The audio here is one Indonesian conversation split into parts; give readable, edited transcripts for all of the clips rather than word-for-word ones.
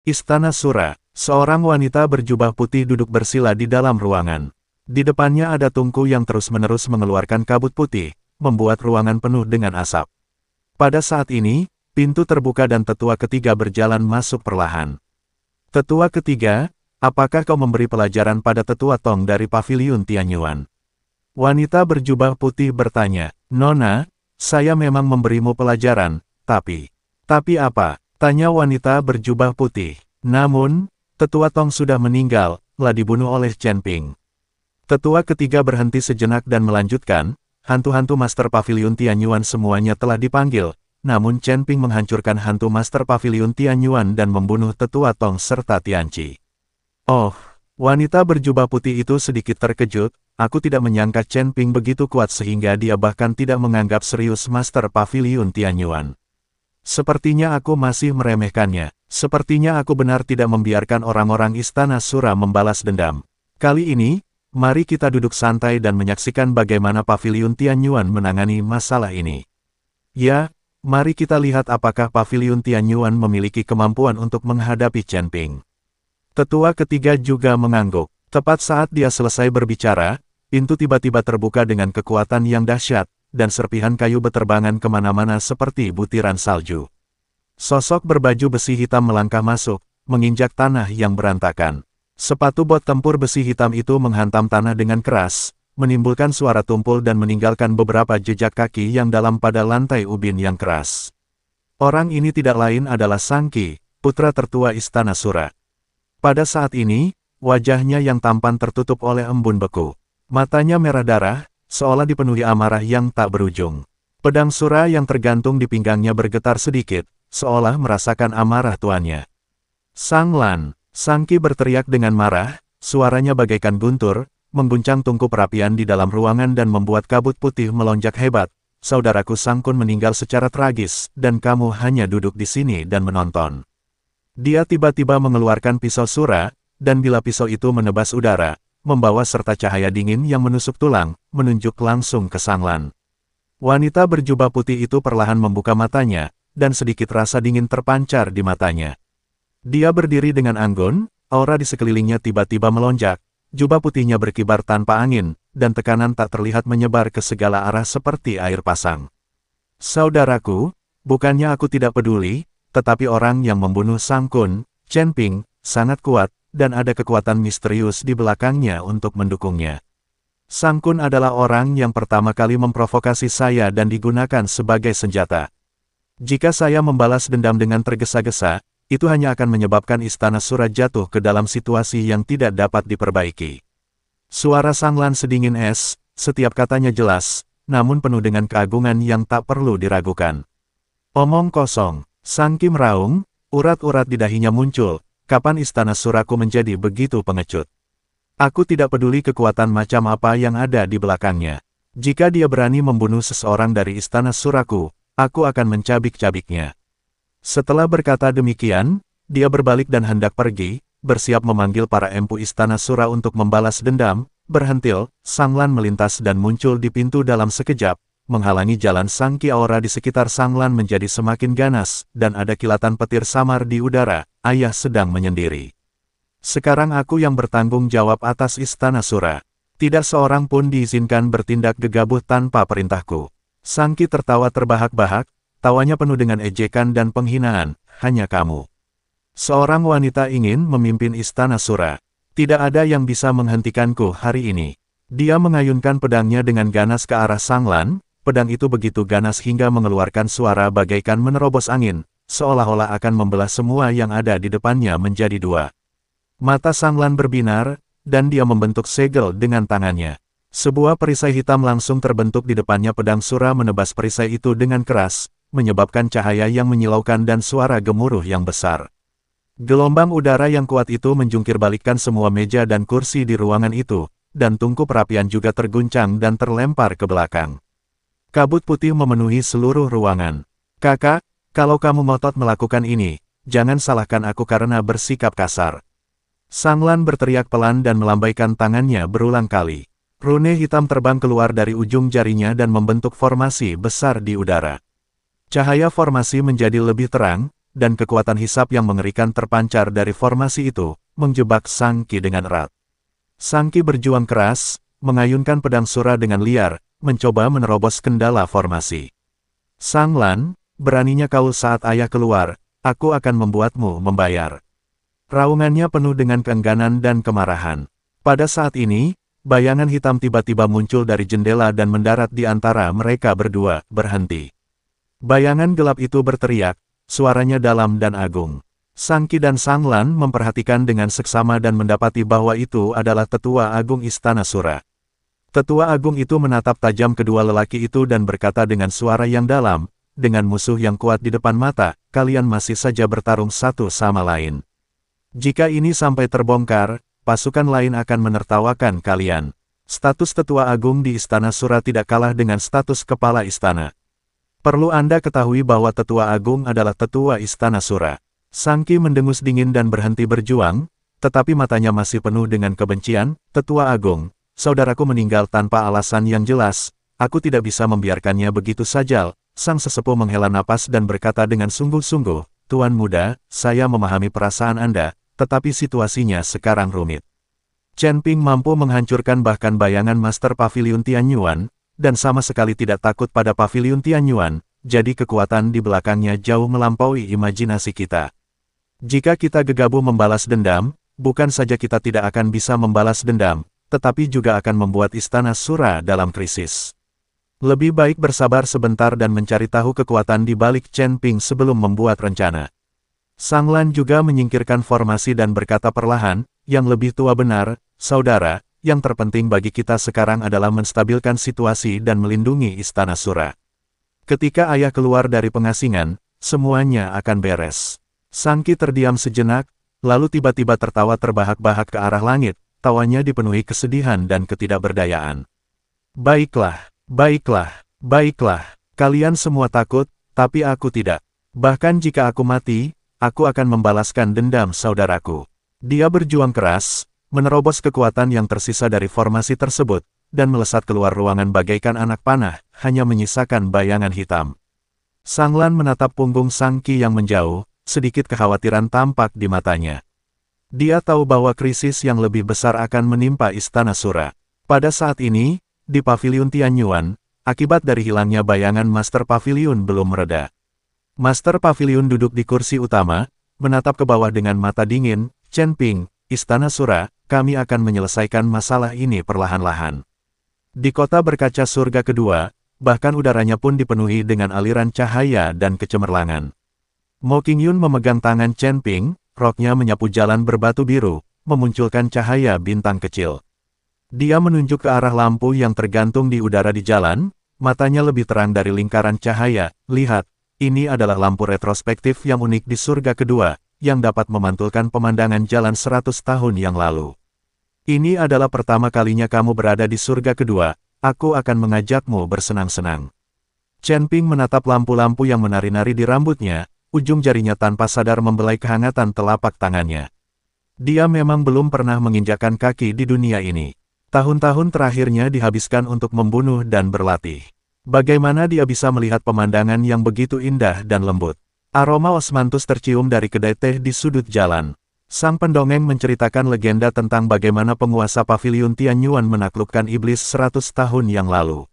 Istana Sura, seorang wanita berjubah putih duduk bersila di dalam ruangan. Di depannya ada tungku yang terus-menerus mengeluarkan kabut putih, membuat ruangan penuh dengan asap. Pada saat ini, pintu terbuka dan tetua ketiga berjalan masuk perlahan. Tetua ketiga, apakah kau memberi pelajaran pada tetua Tong dari Paviliun Tianyuan? Wanita berjubah putih bertanya, Nona, saya memang memberimu pelajaran, tapi apa? Tanya wanita berjubah putih. Namun, tetua Tong sudah meninggal, telah dibunuh oleh Chen Ping. Tetua ketiga berhenti sejenak dan melanjutkan, hantu-hantu Master Paviliun Tianyuan semuanya telah dipanggil, namun Chen Ping menghancurkan hantu Master Paviliun Tianyuan dan membunuh tetua Tong serta Tianqi. Oh, wanita berjubah putih itu sedikit terkejut, aku tidak menyangka Chen Ping begitu kuat sehingga dia bahkan tidak menganggap serius Master Paviliun Tianyuan. Sepertinya aku masih meremehkannya. Sepertinya aku benar tidak membiarkan orang-orang Istana Sura membalas dendam. Kali ini, mari kita duduk santai dan menyaksikan bagaimana Paviliun Tianyuan menangani masalah ini. Ya, mari kita lihat apakah Paviliun Tianyuan memiliki kemampuan untuk menghadapi Chen Ping. Tetua ketiga juga mengangguk. Tepat saat dia selesai berbicara, pintu tiba-tiba terbuka dengan kekuatan yang dahsyat, dan serpihan kayu beterbangan kemana-mana seperti butiran salju. Sosok berbaju besi hitam melangkah masuk, menginjak tanah yang berantakan. Sepatu bot tempur besi hitam itu menghantam tanah dengan keras, menimbulkan suara tumpul dan meninggalkan beberapa jejak kaki yang dalam pada lantai ubin yang keras. Orang ini tidak lain adalah Sangqi, putra tertua Istana Sura. Pada saat ini, wajahnya yang tampan tertutup oleh embun beku. Matanya merah darah, seolah dipenuhi amarah yang tak berujung. Pedang Sura yang tergantung di pinggangnya bergetar sedikit, seolah merasakan amarah tuannya. Sang Lan, Sangqi berteriak dengan marah, suaranya bagaikan guntur, mengguncang tungku perapian di dalam ruangan dan membuat kabut putih melonjak hebat. Saudaraku Sang Kun meninggal secara tragis, dan kamu hanya duduk di sini dan menonton. Dia tiba-tiba mengeluarkan pisau Sura, dan bila pisau itu menebas udara, membawa serta cahaya dingin yang menusuk tulang, menunjuk langsung ke Sang Lan. Wanita berjubah putih itu perlahan membuka matanya, dan sedikit rasa dingin terpancar di matanya. Dia berdiri dengan anggun, aura di sekelilingnya tiba-tiba melonjak, jubah putihnya berkibar tanpa angin, dan tekanan tak terlihat menyebar ke segala arah seperti air pasang. Saudaraku, bukannya aku tidak peduli, tetapi orang yang membunuh Sang Kun, Chen Ping, sangat kuat, dan ada kekuatan misterius di belakangnya untuk mendukungnya. Sang Kun adalah orang yang pertama kali memprovokasi saya dan digunakan sebagai senjata. Jika saya membalas dendam dengan tergesa-gesa, itu hanya akan menyebabkan Istana Sura jatuh ke dalam situasi yang tidak dapat diperbaiki. Suara Sang Lan sedingin es, setiap katanya jelas, namun penuh dengan keagungan yang tak perlu diragukan. Omong kosong, Sangqi meraung, urat-urat di dahinya muncul. Kapan Istana Suraku menjadi begitu pengecut? Aku tidak peduli kekuatan macam apa yang ada di belakangnya. Jika dia berani membunuh seseorang dari Istana Suraku, aku akan mencabik-cabiknya. Setelah berkata demikian, dia berbalik dan hendak pergi, bersiap memanggil para empu Istana Sura untuk membalas dendam. Berhentil, Sang Lan melintas dan muncul di pintu dalam sekejap, menghalangi jalan Sangqi. Aura di sekitar Sang Lan menjadi semakin ganas, dan ada kilatan petir samar di udara. Ayah sedang menyendiri. Sekarang aku yang bertanggung jawab atas Istana Sura. Tidak seorang pun diizinkan bertindak gegabah tanpa perintahku. Sangqi tertawa terbahak-bahak, tawanya penuh dengan ejekan dan penghinaan. Hanya kamu. Seorang wanita ingin memimpin Istana Sura. Tidak ada yang bisa menghentikanku hari ini. Dia mengayunkan pedangnya dengan ganas ke arah Sang Lan. Pedang itu begitu ganas hingga mengeluarkan suara bagaikan menerobos angin, seolah-olah akan membelah semua yang ada di depannya menjadi dua. Mata Sang Lan berbinar, dan dia membentuk segel dengan tangannya. Sebuah perisai hitam langsung terbentuk di depannya. Pedang Sura menebas perisai itu dengan keras, menyebabkan cahaya yang menyilaukan dan suara gemuruh yang besar. Gelombang udara yang kuat itu menjungkir balikkan semua meja dan kursi di ruangan itu, dan tungku perapian juga terguncang dan terlempar ke belakang. Kabut putih memenuhi seluruh ruangan. Kakak, kalau kamu ngotot melakukan ini, jangan salahkan aku karena bersikap kasar. Sang Lan berteriak pelan dan melambaikan tangannya berulang kali. Rune hitam terbang keluar dari ujung jarinya dan membentuk formasi besar di udara. Cahaya formasi menjadi lebih terang, dan kekuatan hisap yang mengerikan terpancar dari formasi itu, menjebak Sang Qi dengan erat. Sang Qi berjuang keras, mengayunkan pedang Sura dengan liar, mencoba menerobos kendala formasi. Sang Lan, beraninya kau saat ayah keluar, aku akan membuatmu membayar. Raungannya penuh dengan keengganan dan kemarahan. Pada saat ini, bayangan hitam tiba-tiba muncul dari jendela dan mendarat di antara mereka berdua, berhenti. Bayangan gelap itu berteriak, suaranya dalam dan agung. Sang Qi dan Sang Lan memperhatikan dengan seksama dan mendapati bahwa itu adalah Tetua Agung Istana Sura. Tetua Agung itu menatap tajam kedua lelaki itu dan berkata dengan suara yang dalam, dengan musuh yang kuat di depan mata, kalian masih saja bertarung satu sama lain. Jika ini sampai terbongkar, pasukan lain akan menertawakan kalian. Status Tetua Agung di Istana Sura tidak kalah dengan status Kepala Istana. Perlu Anda ketahui bahwa Tetua Agung adalah Tetua Istana Sura. Sang Qi mendengus dingin dan berhenti berjuang, tetapi matanya masih penuh dengan kebencian. Tetua Agung, saudaraku meninggal tanpa alasan yang jelas, aku tidak bisa membiarkannya begitu saja. Sang sesepuh menghela napas dan berkata dengan sungguh-sungguh, Tuan Muda, saya memahami perasaan Anda, tetapi situasinya sekarang rumit. Chen Ping mampu menghancurkan bahkan bayangan Master Pavilion Tianyuan, dan sama sekali tidak takut pada Pavilion Tianyuan, jadi kekuatan di belakangnya jauh melampaui imajinasi kita. Jika kita gegabah membalas dendam, bukan saja kita tidak akan bisa membalas dendam, tetapi juga akan membuat Istana Sura dalam krisis. Lebih baik bersabar sebentar dan mencari tahu kekuatan di balik Chen Ping sebelum membuat rencana. Sang Lan juga menyingkirkan formasi dan berkata perlahan, yang lebih tua benar, saudara, yang terpenting bagi kita sekarang adalah menstabilkan situasi dan melindungi Istana Sura. Ketika ayah keluar dari pengasingan, semuanya akan beres. Sang Qi terdiam sejenak, lalu tiba-tiba tertawa terbahak-bahak ke arah langit, tawanya dipenuhi kesedihan dan ketidakberdayaan. Baiklah, baiklah, baiklah, kalian semua takut, tapi aku tidak. Bahkan jika aku mati, aku akan membalaskan dendam saudaraku. Dia berjuang keras, menerobos kekuatan yang tersisa dari formasi tersebut, dan melesat keluar ruangan bagaikan anak panah, hanya menyisakan bayangan hitam. Sang Lan menatap punggung Sang Qi yang menjauh, sedikit kekhawatiran tampak di matanya. Dia tahu bahwa krisis yang lebih besar akan menimpa Istana Sura. Pada saat ini, di Pavilion Tianyuan, akibat dari hilangnya bayangan Master Pavilion belum mereda. Master Pavilion duduk di kursi utama, menatap ke bawah dengan mata dingin. Chen Ping, Istana Sura, kami akan menyelesaikan masalah ini perlahan-lahan. Di kota berkaca surga kedua, bahkan udaranya pun dipenuhi dengan aliran cahaya dan kecemerlangan. Mo Qingyun memegang tangan Chen Ping, roknya menyapu jalan berbatu biru, memunculkan cahaya bintang kecil. Dia menunjuk ke arah lampu yang tergantung di udara di jalan, matanya lebih terang dari lingkaran cahaya. Lihat, ini adalah lampu retrospektif yang unik di surga kedua, yang dapat memantulkan pemandangan jalan 100 tahun yang lalu. Ini adalah pertama kalinya kamu berada di surga kedua, aku akan mengajakmu bersenang-senang. Chen Ping menatap lampu-lampu yang menari-nari di rambutnya, ujung jarinya tanpa sadar membelai kehangatan telapak tangannya. Dia memang belum pernah menginjakkan kaki di dunia ini. Tahun-tahun terakhirnya dihabiskan untuk membunuh dan berlatih. Bagaimana dia bisa melihat pemandangan yang begitu indah dan lembut? Aroma osmanthus tercium dari kedai teh di sudut jalan. Sang pendongeng menceritakan legenda tentang bagaimana penguasa Pavilion Tianyuan menaklukkan iblis 100 tahun yang lalu.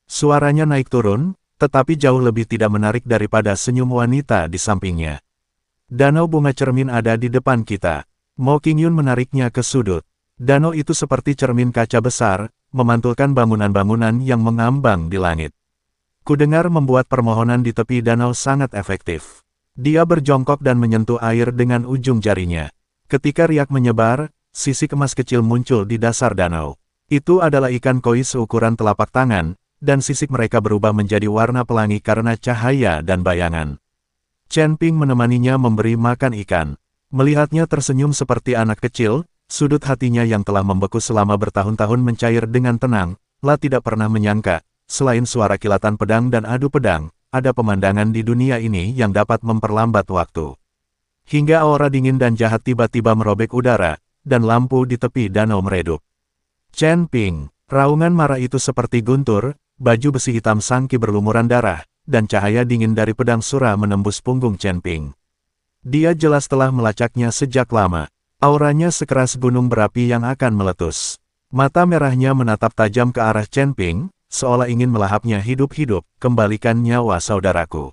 Suaranya naik turun, tetapi jauh lebih tidak menarik daripada senyum wanita di sampingnya. Danau bunga cermin ada di depan kita. Mo Qingyun menariknya ke sudut. Danau itu seperti cermin kaca besar, memantulkan bangunan-bangunan yang mengambang di langit. Kudengar membuat permohonan di tepi danau sangat efektif. Dia berjongkok dan menyentuh air dengan ujung jarinya. Ketika riak menyebar, sisik emas kecil muncul di dasar danau. Itu adalah ikan koi seukuran telapak tangan, dan sisik mereka berubah menjadi warna pelangi karena cahaya dan bayangan. Chen Ping menemaninya memberi makan ikan. Melihatnya tersenyum seperti anak kecil, sudut hatinya yang telah membeku selama bertahun-tahun mencair dengan tenang. La tidak pernah menyangka, selain suara kilatan pedang dan adu pedang, ada pemandangan di dunia ini yang dapat memperlambat waktu. Hingga aura dingin dan jahat tiba-tiba merobek udara, dan lampu di tepi danau meredup. Chen Ping, raungan marah itu seperti guntur. Baju besi hitam Sang Qi berlumuran darah, dan cahaya dingin dari pedang Sura menembus punggung Chen Ping. Dia jelas telah melacaknya sejak lama. Auranya sekeras gunung berapi yang akan meletus. Mata merahnya menatap tajam ke arah Chen Ping, seolah ingin melahapnya hidup-hidup. Kembalikan nyawa saudaraku.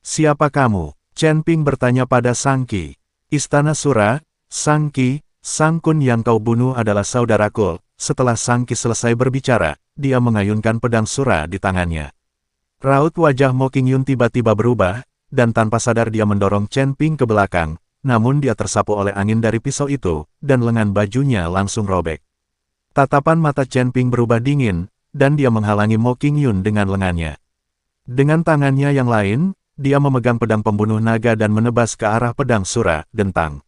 Siapa kamu? Chen Ping bertanya pada Sang Qi. Istana Sura, Sang Qi, Sang Kun yang kau bunuh adalah saudaraku. Setelah Sang Qi selesai berbicara, dia mengayunkan pedang Sura di tangannya. Raut wajah Mo Qingyun tiba-tiba berubah, dan tanpa sadar dia mendorong Chen Ping ke belakang, namun dia tersapu oleh angin dari pisau itu, dan lengan bajunya langsung robek. Tatapan mata Chen Ping berubah dingin, dan dia menghalangi Mo Qingyun dengan lengannya. Dengan tangannya yang lain, dia memegang pedang pembunuh naga dan menebas ke arah pedang Sura, dentang.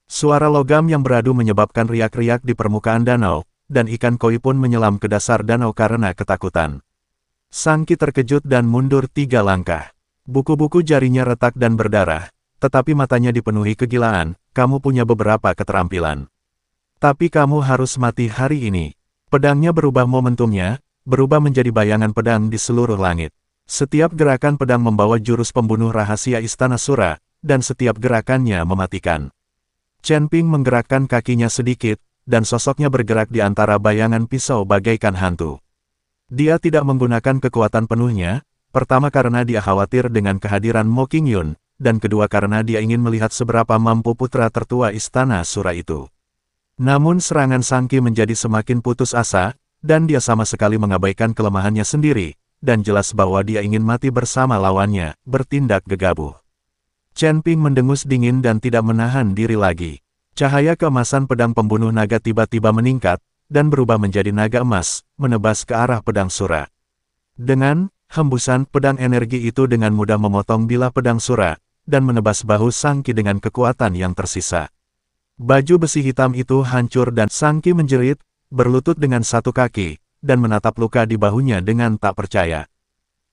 Suara logam yang beradu menyebabkan riak-riak di permukaan danau, dan ikan koi pun menyelam ke dasar danau karena ketakutan. Sang Qi terkejut dan mundur 3 langkah. Buku-buku jarinya retak dan berdarah, tetapi matanya dipenuhi kegilaan. Kamu punya beberapa keterampilan. Tapi kamu harus mati hari ini. Pedangnya berubah momentumnya, berubah menjadi bayangan pedang di seluruh langit. Setiap gerakan pedang membawa jurus pembunuh rahasia Istana Sura, dan setiap gerakannya mematikan. Chen Ping menggerakkan kakinya sedikit, dan sosoknya bergerak di antara bayangan pisau bagaikan hantu. Dia tidak menggunakan kekuatan penuhnya, pertama karena dia khawatir dengan kehadiran Mo Qingyun, dan kedua karena dia ingin melihat seberapa mampu putra tertua Istana Sura itu. Namun serangan Sang Qi menjadi semakin putus asa, dan dia sama sekali mengabaikan kelemahannya sendiri, dan jelas bahwa dia ingin mati bersama lawannya, bertindak gegabah. Chen Ping mendengus dingin dan tidak menahan diri lagi. Cahaya keemasan pedang pembunuh naga tiba-tiba meningkat, dan berubah menjadi naga emas, menebas ke arah pedang Sura. Dengan hembusan pedang energi itu dengan mudah memotong bilah pedang Sura, dan menebas bahu Sang Qi dengan kekuatan yang tersisa. Baju besi hitam itu hancur dan Sang Qi menjerit, berlutut dengan satu kaki, dan menatap luka di bahunya dengan tak percaya.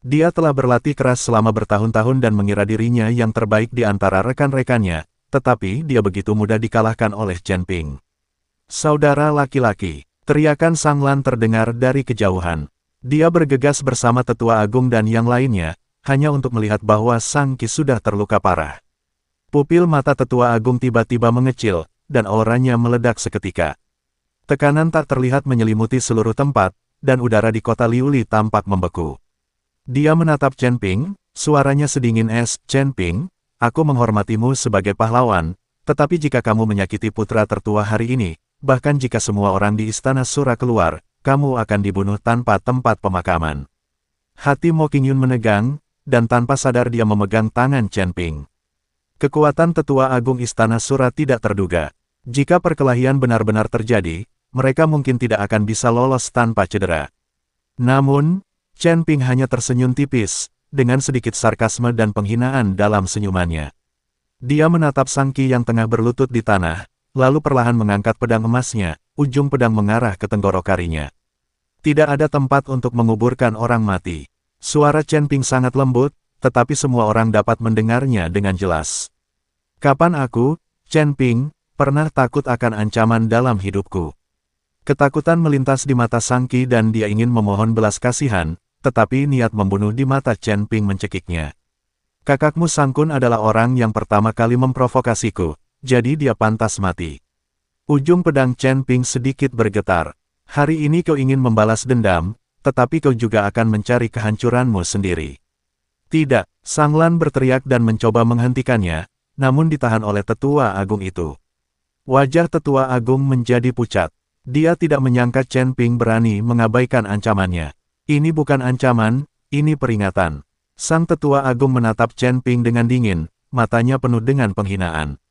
Dia telah berlatih keras selama bertahun-tahun dan mengira dirinya yang terbaik di antara rekan-rekannya, tetapi dia begitu mudah dikalahkan oleh Chen Ping. Saudara laki-laki, teriakan Sang Lan terdengar dari kejauhan. Dia bergegas bersama Tetua Agung dan yang lainnya, hanya untuk melihat bahwa Sang Qi sudah terluka parah. Pupil mata Tetua Agung tiba-tiba mengecil, dan auranya meledak seketika. Tekanan tak terlihat menyelimuti seluruh tempat, dan udara di kota Liuli tampak membeku. Dia menatap Chen Ping, suaranya sedingin es. Chen Ping, aku menghormatimu sebagai pahlawan, tetapi jika kamu menyakiti putra tertua hari ini, bahkan jika semua orang di Istana Sura keluar, kamu akan dibunuh tanpa tempat pemakaman. Hati Mo Qingyun menegang, dan tanpa sadar dia memegang tangan Chen Ping. Kekuatan Tetua Agung Istana Sura tidak terduga. Jika perkelahian benar-benar terjadi, mereka mungkin tidak akan bisa lolos tanpa cedera. Namun, Chen Ping hanya tersenyum tipis, dengan sedikit sarkasme dan penghinaan dalam senyumannya. Dia menatap Sang Qi yang tengah berlutut di tanah, lalu perlahan mengangkat pedang emasnya, ujung pedang mengarah ke tenggorokarinya. Tidak ada tempat untuk menguburkan orang mati. Suara Chen Ping sangat lembut, tetapi semua orang dapat mendengarnya dengan jelas. Kapan aku, Chen Ping, pernah takut akan ancaman dalam hidupku? Ketakutan melintas di mata Sang Qi dan dia ingin memohon belas kasihan, tetapi niat membunuh di mata Chen Ping mencekiknya. Kakakmu Sang Kun adalah orang yang pertama kali memprovokasiku, jadi dia pantas mati. Ujung pedang Chen Ping sedikit bergetar. Hari ini kau ingin membalas dendam, tetapi kau juga akan mencari kehancuranmu sendiri. Tidak, Sang Lan berteriak dan mencoba menghentikannya, namun ditahan oleh Tetua Agung itu. Wajah Tetua Agung menjadi pucat. Dia tidak menyangka Chen Ping berani mengabaikan ancamannya. Ini bukan ancaman, ini peringatan. Sang Tetua Agung menatap Chen Ping dengan dingin, matanya penuh dengan penghinaan.